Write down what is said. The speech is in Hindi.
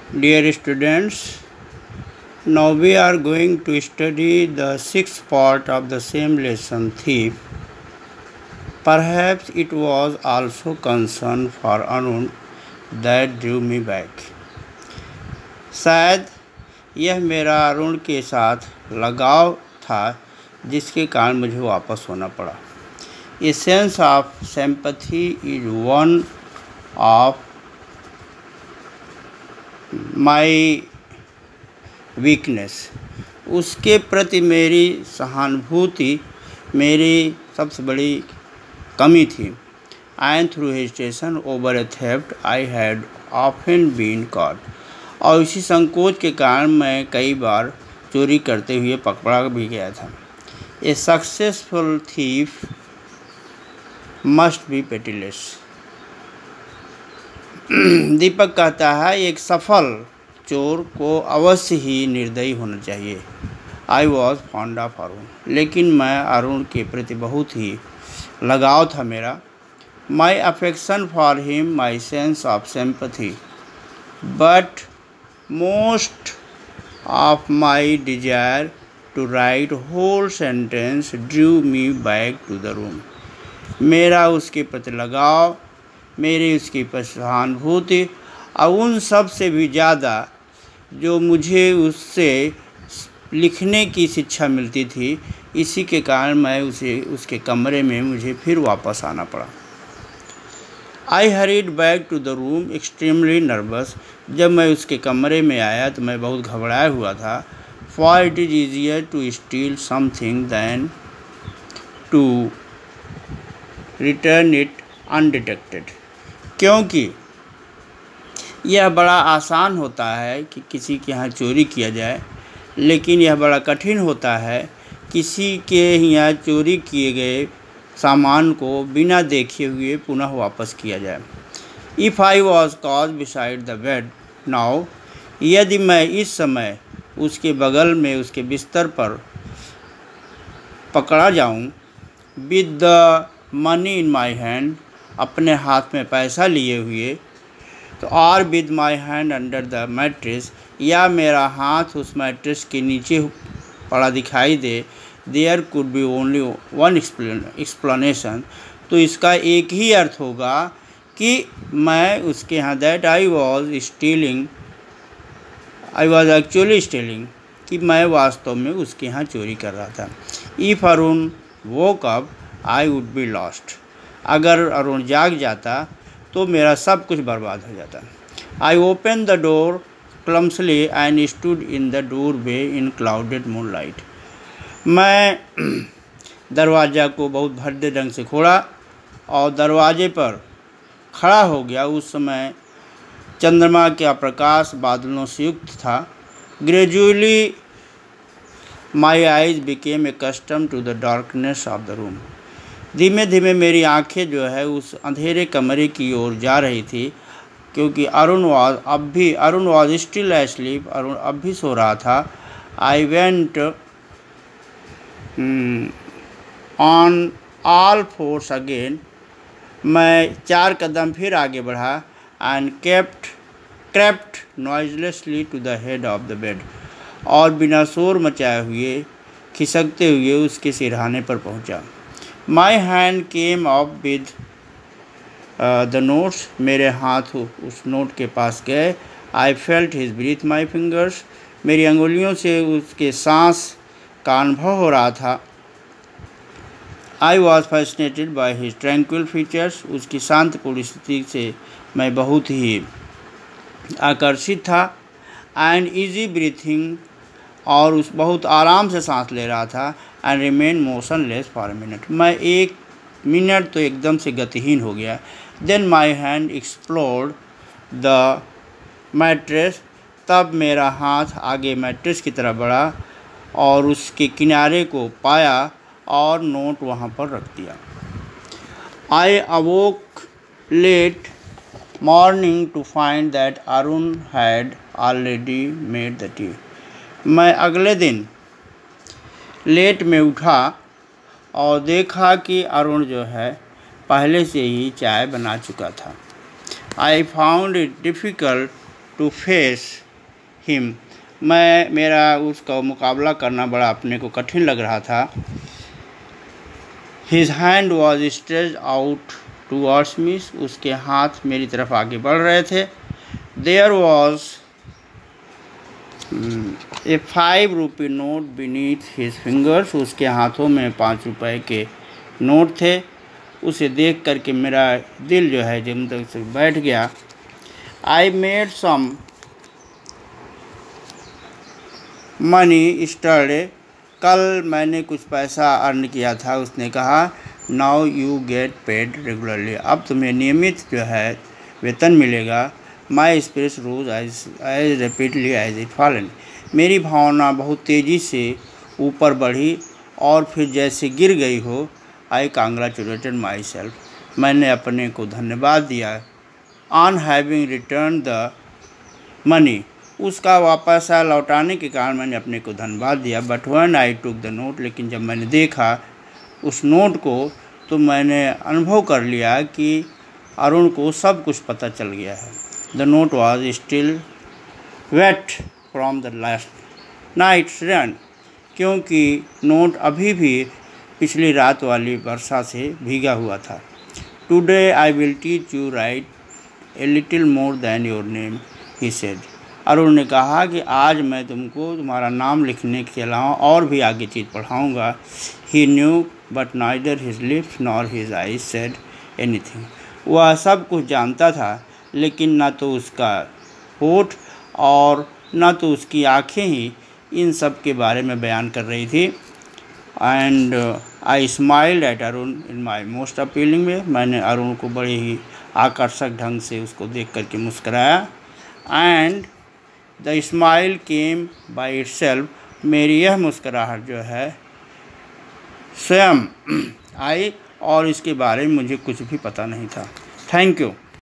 Dear students, now we are going to study the sixth part of the same lesson, thief. Perhaps it was also concern for Arun that drew me back. शायद यह मेरा अरुण के साथ लगाव था जिसके कारण मुझे वापस होना पड़ा. A sense of sympathy is one of my weakness. उसके प्रति मेरी सहानुभूति मेरी सबसे बड़ी कमी थी. And through hesitation over a theft I had often been caught. और इसी संकोच के कारण मैं कई बार चोरी करते हुए पकड़ा भी गया था. A successful thief must be pitiless. दीपक कहता है एक सफल चोर को अवश्य ही निर्दयी होना चाहिए. I was fond of Arun. लेकिन मैं अरुण के प्रति बहुत ही लगाव था मेरा. My affection for him, my sense of sympathy, but most of my desire to write whole sentence drew me back to the room. मेरा उसके प्रति लगाव, मेरी उसकी सहानुभूति और उन सब से भी ज़्यादा जो मुझे उससे लिखने की शिक्षा मिलती थी, इसी के कारण मैं उसके कमरे में मुझे फिर वापस आना पड़ा. I hurried back to the room extremely nervous. जब मैं उसके कमरे में आया तो मैं बहुत घबराया हुआ था. For it is easier to steal something than to return it undetected. क्योंकि यह बड़ा आसान होता है कि किसी के यहाँ चोरी किया जाए, लेकिन यह बड़ा कठिन होता है किसी के यहाँ चोरी किए गए सामान को बिना देखे हुए पुनः वापस किया जाए. If I was cause beside the bed now, यदि मैं इस समय उसके बगल में उसके बिस्तर पर पकड़ा जाऊँ, with the money in my hand, अपने हाथ में पैसा लिए हुए, तो और with my hand under the mattress, या मेरा हाथ उस मैट्रेस के नीचे पड़ा दिखाई दे, there could be only one explanation, तो इसका एक ही अर्थ होगा कि मैं उसके यहाँ that I was actually stealing, कि मैं वास्तव में उसके यहाँ चोरी कर रहा था. If Arun woke up I would be lost. अगर अरुण जाग जाता तो मेरा सब कुछ बर्बाद हो जाता. I open the door clumsily and stood in the doorway in clouded moonlight. मैं दरवाज़ा को बहुत भद्दे ढंग से खोला और दरवाजे पर खड़ा हो गया. उस समय चंद्रमा का प्रकाश बादलों से युक्त था. Gradually my eyes became accustomed to the darkness of the room. धीमे धीमे मेरी आंखें जो है उस अंधेरे कमरे की ओर जा रही थी, क्योंकि Arun was still asleep. Arun अब भी सो रहा था. I went on all fours again. मैं 4 कदम फिर आगे बढ़ा. And crept noiselessly to the head of the bed, और बिना शोर मचाए हुए खिसकते हुए उसके सिरहाने पर पहुंचा. My hand came up with the notes. मेरे हाथ उस नोट के पास गए. I felt his breath my fingers. मेरी अंगुलियों से उसके सांस का अनुभव हो रहा था. I was fascinated by his tranquil features. उसकी शांतिपूर्ण स्थिति से मैं बहुत ही आकर्षित था. एंड ईजी ब्रीथिंग, और उस बहुत आराम से सांस ले रहा था. And remain motionless for a minute. मैं 1 मिनट तो एकदम से गतिहीन हो गया. Then my hand explored the mattress. तब मेरा हाथ आगे मैट्रेस की तरफ बढ़ा और उसके किनारे को पाया और नोट वहाँ पर रख दिया. I awoke late morning to find that Arun had already made the tea. मैं अगले दिन लेट में उठा और देखा कि अरुण जो है पहले से ही चाय बना चुका था. I found it difficult to face him. मेरा उसका मुकाबला करना बड़ा अपने को कठिन लग रहा था। His hand was stretched out towards me. उसके हाथ मेरी तरफ आगे बढ़ रहे थे। There was a 5 rupee note beneath his fingers. उसके हाथों में 5 रुपए के नोट थे। उसे देख करके मेरा दिल जो है जम तक से बैठ गया। I made some money yesterday. कल मैंने कुछ पैसा अर्न किया था। उसने कहा now you get paid regularly. अब तुम्हें नियमित जो है वेतन मिलेगा। My spirits rose as rapidly as it fallen. मेरी भावना बहुत तेज़ी से ऊपर बढ़ी और फिर जैसे गिर गई हो। आई कांग्रेचुलेटेड माई सेल्फ। मैंने अपने को धन्यवाद दिया। On having return the money. उसका वापस लौटाने के कारण मैंने अपने को धन्यवाद दिया। But when I took the note, लेकिन जब मैंने देखा उस नोट को तो मैंने अनुभव कर लिया कि अरुण को सब कुछ पता चल गया है। The note was still wet from the last night's rain. क्योंकि नोट अभी भी पिछली रात वाली वर्षा से भीगा हुआ था। Today I will teach you right a little more than your name, he said. Arun ने कहा कि आज मैं तुमको तुम्हारा नाम लिखने के अलावा और भी आगे चीज़ पढ़ाऊँगा। He knew but neither his lips nor his eyes said anything. वह सब कुछ जानता था लेकिन ना तो उसका होठ और ना तो उसकी आँखें ही इन सब के बारे में बयान कर रही थी। And I smiled at Arun in my most appealing way. मैंने अरुण को बड़े ही आकर्षक ढंग से उसको देख करके मुस्कराया। And the smile came by itself. मेरी यह मुस्कुराहट जो है स्वयं आई और इसके बारे में मुझे कुछ भी पता नहीं था। Thank you.